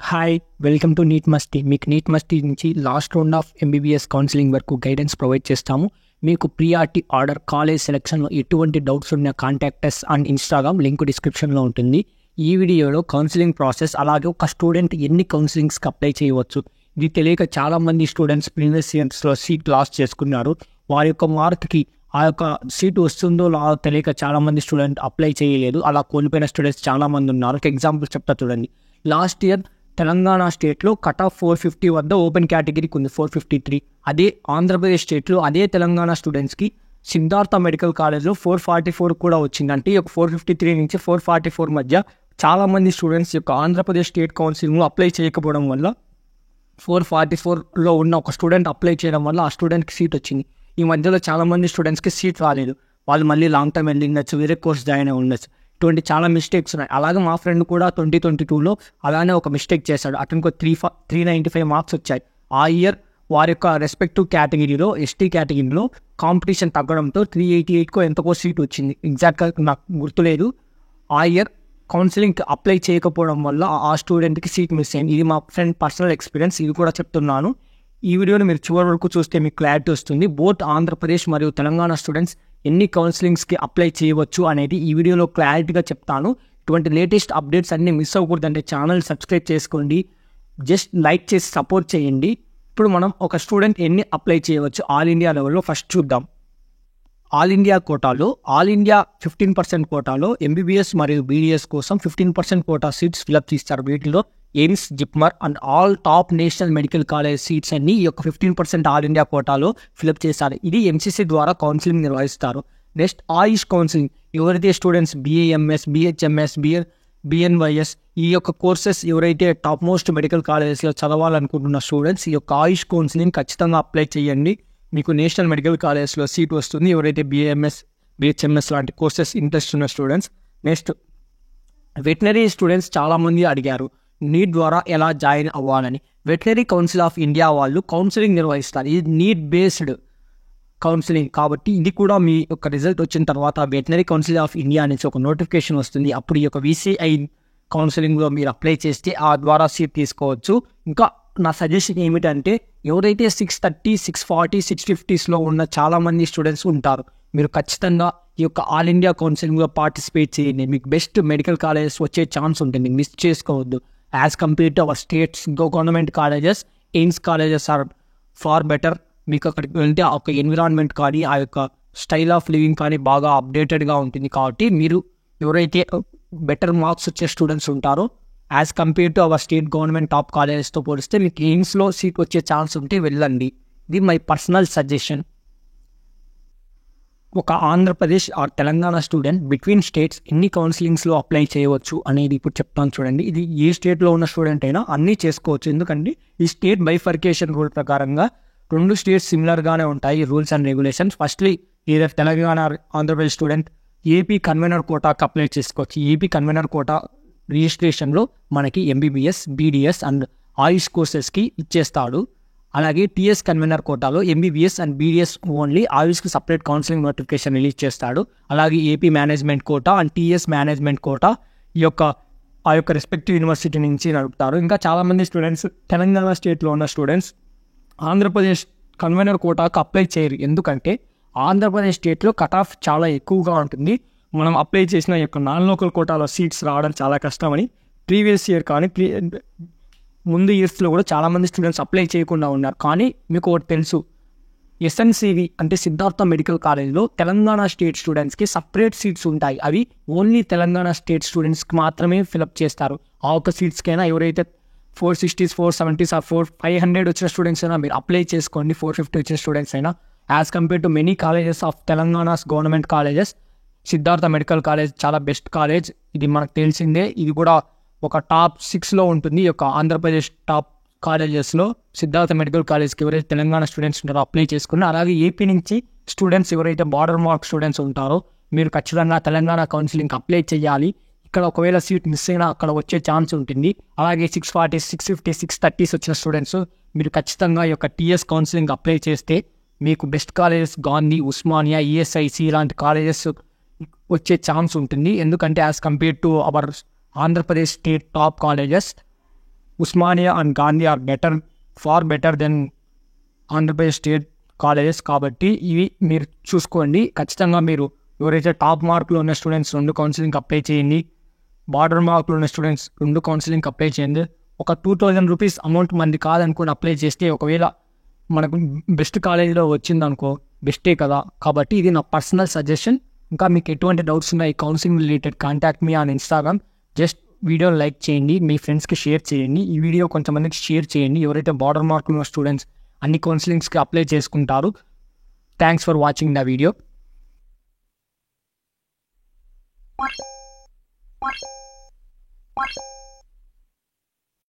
Hi welcome to NEET Masti. మీకు NEET Masti నుంచి last round of MBBS counselling వరకు guidance provide చేస్తాము. మీకు ప్రియారిటీ ఆర్డర్ కాలేజ్ సెలెక్షన్లో ఎటువంటి డౌట్స్ ఉన్న కాంటాక్ట్ అండ్ ఇన్స్టాగ్రామ్ లింక్ డిస్క్రిప్షన్లో ఉంటుంది. ఈ వీడియోలో కౌన్సిలింగ్ ప్రాసెస్, అలాగే ఒక స్టూడెంట్ ఎన్ని కౌన్సిలింగ్స్కి అప్లై చేయవచ్చు, ఇది తెలియక చాలామంది స్టూడెంట్స్ ప్రీవియస్ ఇయర్స్లో సీట్ లాస్ చేసుకున్నారు. వారి యొక్క మార్క్కి ఆ యొక్క సీట్ వస్తుందో తెలియక చాలామంది స్టూడెంట్ అప్లై చేయలేదు. అలా కోల్పోయిన స్టూడెంట్స్ చాలామంది ఉన్నారు. ఒక ఎగ్జాంపుల్ చెప్తా చూడండి. లాస్ట్ ఇయర్ తెలంగాణ స్టేట్లో కట్ ఆఫ్ 450 వద్ద ఓపెన్ కేటగిరీకి ఉంది 453. అదే ఆంధ్రప్రదేశ్ స్టేట్లో అదే తెలంగాణ స్టూడెంట్స్కి సిద్ధార్థ మెడికల్ కాలేజ్లో 444 కూడా వచ్చింది. అంటే ఈ 453 నుంచి 444 మధ్య చాలామంది స్టూడెంట్స్ యొక్క ఆంధ్రప్రదేశ్ స్టేట్ కౌన్సిలింగ్లో అప్లై చేయకపోవడం వల్ల 444లో ఉన్న ఒక స్టూడెంట్ అప్లై చేయడం వల్ల ఆ స్టూడెంట్కి సీట్ వచ్చింది. ఈ మధ్యలో చాలామంది స్టూడెంట్స్కి సీట్ రాలేదు. వాళ్ళు మళ్ళీ లాంగ్ టర్మ్ వెళ్ళి ఉండొచ్చు, వేరే కోర్స్ జాయిన్ అయి ఉండొచ్చు. ఇటువంటి చాలా మిస్టేక్స్ ఉన్నాయి. అలాగే మా ఫ్రెండ్ కూడా 2022లో అలానే ఒక మిస్టేక్ చేశాడు. అతనికి 395 మార్క్స్ వచ్చాయి. ఆ ఇయర్ వారి యొక్క రెస్పెక్టివ్ కేటగిరీలో ఎస్టీ కేటగిరీలో కాంపిటీషన్ తగ్గడంతో 388కో ఎంతకో సీట్ వచ్చింది. ఎగ్జాక్ట్గా నాకు గుర్తులేదు. ఆ ఇయర్ కౌన్సిలింగ్కి అప్లై చేయకపోవడం వల్ల ఆ స్టూడెంట్కి సీట్ మిస్ అయింది. ఇది మా ఫ్రెండ్ పర్సనల్ ఎక్స్పీరియన్స్, ఇది కూడా చెప్తున్నాను. ఈ వీడియోని మీరు చివరి వరకు చూస్తే మీకు క్లారిటీ వస్తుంది. బోత్ ఆంధ్రప్రదేశ్ మరియు తెలంగాణ స్టూడెంట్స్ ఎన్ని కౌన్సిలింగ్స్కి అప్లై చేయవచ్చు అనేది ఈ వీడియోలో క్లారిటీగా చెప్తాను. ఇటువంటి లేటెస్ట్ అప్డేట్స్ అన్నీ మిస్ అవ్వకూడదంటే ఛానల్ సబ్స్క్రైబ్ చేసుకోండి, జస్ట్ లైక్ చేసి సపోర్ట్ చేయండి. ఇప్పుడు మనం ఒక స్టూడెంట్ ఎన్ని అప్లై చేయవచ్చు ఆల్ ఇండియా లెవెల్లో ఫస్ట్ చూద్దాం. ఆల్ ఇండియా కోటాలో, ఆల్ ఇండియా 15% కోటాలో ఎంబీబీఎస్ మరియు బీడీఎస్ కోసం 15% కోటా సీట్స్ ఫిలప్ చేస్తారు. వీటిలో AIIMS, JIPMER and all top national medical college seats అన్ని ఈ యొక్క 15% ఆల్ ఇండియా కోటాలో ఫిలప్ చేస్తారు. ఇది ఎంసీసీ ద్వారా కౌన్సిలింగ్ నిర్వహిస్తారు. నెక్స్ట్ ఆయుష్ కౌన్సిలింగ్. ఎవరైతే స్టూడెంట్స్ బీఏఎంఎస్, బిహెచ్ఎంఎస్, బిఎన్వైఎస్ ఈ యొక్క కోర్సెస్ ఎవరైతే టాప్ మోస్ట్ మెడికల్ కాలేజెస్లో చదవాలనుకుంటున్న స్టూడెంట్స్ ఈ యొక్క ఆయుష్ కౌన్సిలింగ్ ఖచ్చితంగా అప్లై చేయండి. మీకు నేషనల్ మెడికల్ కాలేజ్లో సీట్ వస్తుంది. ఎవరైతే బిఏఎంఎస్, బిహెచ్ఎంఎస్ లాంటి కోర్సెస్ ఇంట్రెస్ట్ ఉన్న స్టూడెంట్స్. నెక్స్ట్ వెటనరీ స్టూడెంట్స్ చాలామంది అడిగారు నీట్ ద్వారా ఎలా జాయిన్ అవ్వాలని. వెటనరీ కౌన్సిల్ ఆఫ్ ఇండియా వాళ్ళు కౌన్సిలింగ్ నిర్వహిస్తారు. ఇది నీట్ బేస్డ్ కౌన్సిలింగ్ కాబట్టి ఇది కూడా మీ యొక్క రిజల్ట్ వచ్చిన తర్వాత వెటనరీ కౌన్సిల్ ఆఫ్ ఇండియా నుంచి ఒక నోటిఫికేషన్ వస్తుంది. అప్పుడు ఈ యొక్క వీసీఐ కౌన్సిలింగ్లో మీరు అప్లై చేస్తే ఆ ద్వారా సీట్ తీసుకోవచ్చు. ఇంకా నా సజెషన్ ఏమిటంటే ఎవరైతే 630, 640, 650స్లో ఉన్న చాలామంది స్టూడెంట్స్ ఉంటారు, మీరు ఖచ్చితంగా ఈ యొక్క ఆల్ ఇండియా కౌన్సిలింగ్లో పార్టిసిపేట్ చేయండి. మీకు బెస్ట్ మెడికల్ కాలేజెస్ వచ్చే ఛాన్స్ ఉంటుంది, మిస్ చేసుకోవద్దు. As compare to our states government colleges, AIIMS colleges are far better. మీకు అక్కడికి వెళ్తే ఆ యొక్క ఎన్విరాన్మెంట్ కానీ ఆ యొక్క స్టైల్ ఆఫ్ లివింగ్ కానీ బాగా అప్డేటెడ్గా ఉంటుంది. కాబట్టి మీరు ఎవరైతే బెటర్ మార్క్స్ వచ్చే స్టూడెంట్స్ ఉంటారో as compare to our state government top కాలేజెస్తో పోలిస్తే మీకు ఎయిమ్స్లో సీట్ వచ్చే ఛాన్స్ ఉంటే వెళ్ళండి. ఇది మై పర్సనల్ సజెషన్. ఒక Andhra Pradesh or Telangana student between states ఎన్ని కౌన్సిలింగ్స్లో అప్లై చేయవచ్చు అనేది ఇప్పుడు చెప్తాను చూడండి. ఇది ఏ స్టేట్లో ఉన్న స్టూడెంట్ అయినా అన్నీ చేసుకోవచ్చు. ఎందుకంటే ఈ స్టేట్ బైఫర్కేషన్ రూల్ ప్రకారంగా 2 స్టేట్స్ సిమిలర్గానే ఉంటాయి రూల్స్ అండ్ రెగ్యులేషన్స్. ఫస్ట్లీ ఏదైతే Telangana Andhra Pradesh student AP convener కోటాకి అప్లై చేసుకోవచ్చు. ఏపీ కన్వీనర్ కోటా రిజిస్ట్రేషన్లో మనకి ఎంబీబీఎస్, బీడీఎస్ అండ్ ఆయుష్ కోర్సెస్కి ఇచ్చేస్తాడు. అలాగే టీఎస్ కన్వీనర్ కోటాలో ఎంబీబీఎస్ అండ్ బీడీఎస్ ఓన్లీ, ఆయుష్కి సపరేట్ కౌన్సిలింగ్ నోటిఫికేషన్ రిలీజ్ చేస్తాడు. అలాగే AP management quota and TS management quota ఆ యొక్క రెస్పెక్టివ్ యూనివర్సిటీ నుంచి నడుపుతారు. ఇంకా చాలామంది స్టూడెంట్స్ తెలంగాణ స్టేట్లో ఉన్న స్టూడెంట్స్ ఆంధ్రప్రదేశ్ కన్వీనర్ కోటాకు అప్లై చేయరు. ఎందుకంటే ఆంధ్రప్రదేశ్ స్టేట్లో కట్ ఆఫ్ చాలా ఎక్కువగా ఉంటుంది. మనం అప్లై చేసిన యొక్క నాన్ లోకల్ కోటాలో సీట్స్ రావడం చాలా కష్టమని ప్రీవియస్ ఇయర్ కానీ ముందు ఇయర్స్లో కూడా చాలామంది స్టూడెంట్స్ అప్లై చేయకుండా ఉన్నారు. కానీ మీకు ఒకటి తెలుసు, ఎస్ఎన్సివి అంటే సిద్ధార్థ మెడికల్ కాలేజ్లో తెలంగాణ స్టేట్ స్టూడెంట్స్కి సపరేట్ సీట్స్ ఉంటాయి. అవి ఓన్లీ తెలంగాణ స్టేట్ స్టూడెంట్స్కి మాత్రమే ఫిలప్ చేస్తారు. ఆ ఒక్క సీట్స్కైనా ఎవరైతే 460s, 470s ఆర్ 500 వచ్చిన స్టూడెంట్స్ అయినా మీరు అప్లై చేసుకోండి. 450 వచ్చిన స్టూడెంట్స్ అయినా. As compare to many colleges of Telangana's government colleges, Siddhartha medical college చాలా బెస్ట్ కాలేజ్. ఇది మనకు తెలిసిందే. ఇది కూడా ఒక టాప్ 6లో ఉంటుంది. ఈ యొక్క ఆంధ్రప్రదేశ్ టాప్ కాలేజెస్లో సిద్ధార్థ మెడికల్ కాలేజ్కి ఎవరైతే తెలంగాణ స్టూడెంట్స్ ఉంటారో అప్లై చేసుకున్నారు. అలాగే ఏపీ నుంచి స్టూడెంట్స్ ఎవరైతే బార్డర్ మార్క్ స్టూడెంట్స్ ఉంటారో మీరు ఖచ్చితంగా తెలంగాణ కౌన్సిలింగ్కి అప్లై చేయాలి. ఇక్కడ ఒకవేళ సీట్ మిస్ అయినా అక్కడ వచ్చే ఛాన్స్ ఉంటుంది. అలాగే 640, 650, 630s వచ్చిన స్టూడెంట్స్ మీరు ఖచ్చితంగా ఈ యొక్క టీఎస్ కౌన్సిలింగ్ అప్లై చేస్తే మీకు best colleges Gandhi, Osmania, ESIC ఇలాంటి కాలేజెస్ వచ్చే ఛాన్స్ ఉంటుంది. ఎందుకంటే as compare to our Andhra Pradesh state top colleges Osmania and Gandhi are far better than Andhra Pradesh state colleges. కాబట్టి ఇవి మీరు చూసుకోండి. ఖచ్చితంగా మీరు ఎవరైతే టాప్ మార్కులు ఉన్న స్టూడెంట్స్ 2 కౌన్సిలింగ్కి అప్లై చేయండి. బార్డర్ మార్కులు ఉన్న స్టూడెంట్స్ 2 కౌన్సిలింగ్కి అప్లై చేయండి. ఒక 2000 రూపీస్ అమౌంట్ మంది కాదనుకుని అప్లై చేస్తే ఒకవేళ మనకు బెస్ట్ కాలేజీలో వచ్చిందనుకో బెస్టే కదా. కాబట్టి ఇది నా పర్సనల్ సజెషన్. ఇంకా మీకు ఎటువంటి డౌట్స్ ఉన్నాయి counselling related contact me on Instagram. Just వీడియోని లైక్ చేయండి, మీ ఫ్రెండ్స్కి షేర్ చేయండి, ఈ వీడియో కొంతమందికి షేర్ చేయండి. ఎవరైతే బార్డర్ మార్కులు ఉన్న స్టూడెంట్స్ అన్ని కౌన్సిలింగ్స్కి అప్లై చేసుకుంటారు. Thanks for watching the video.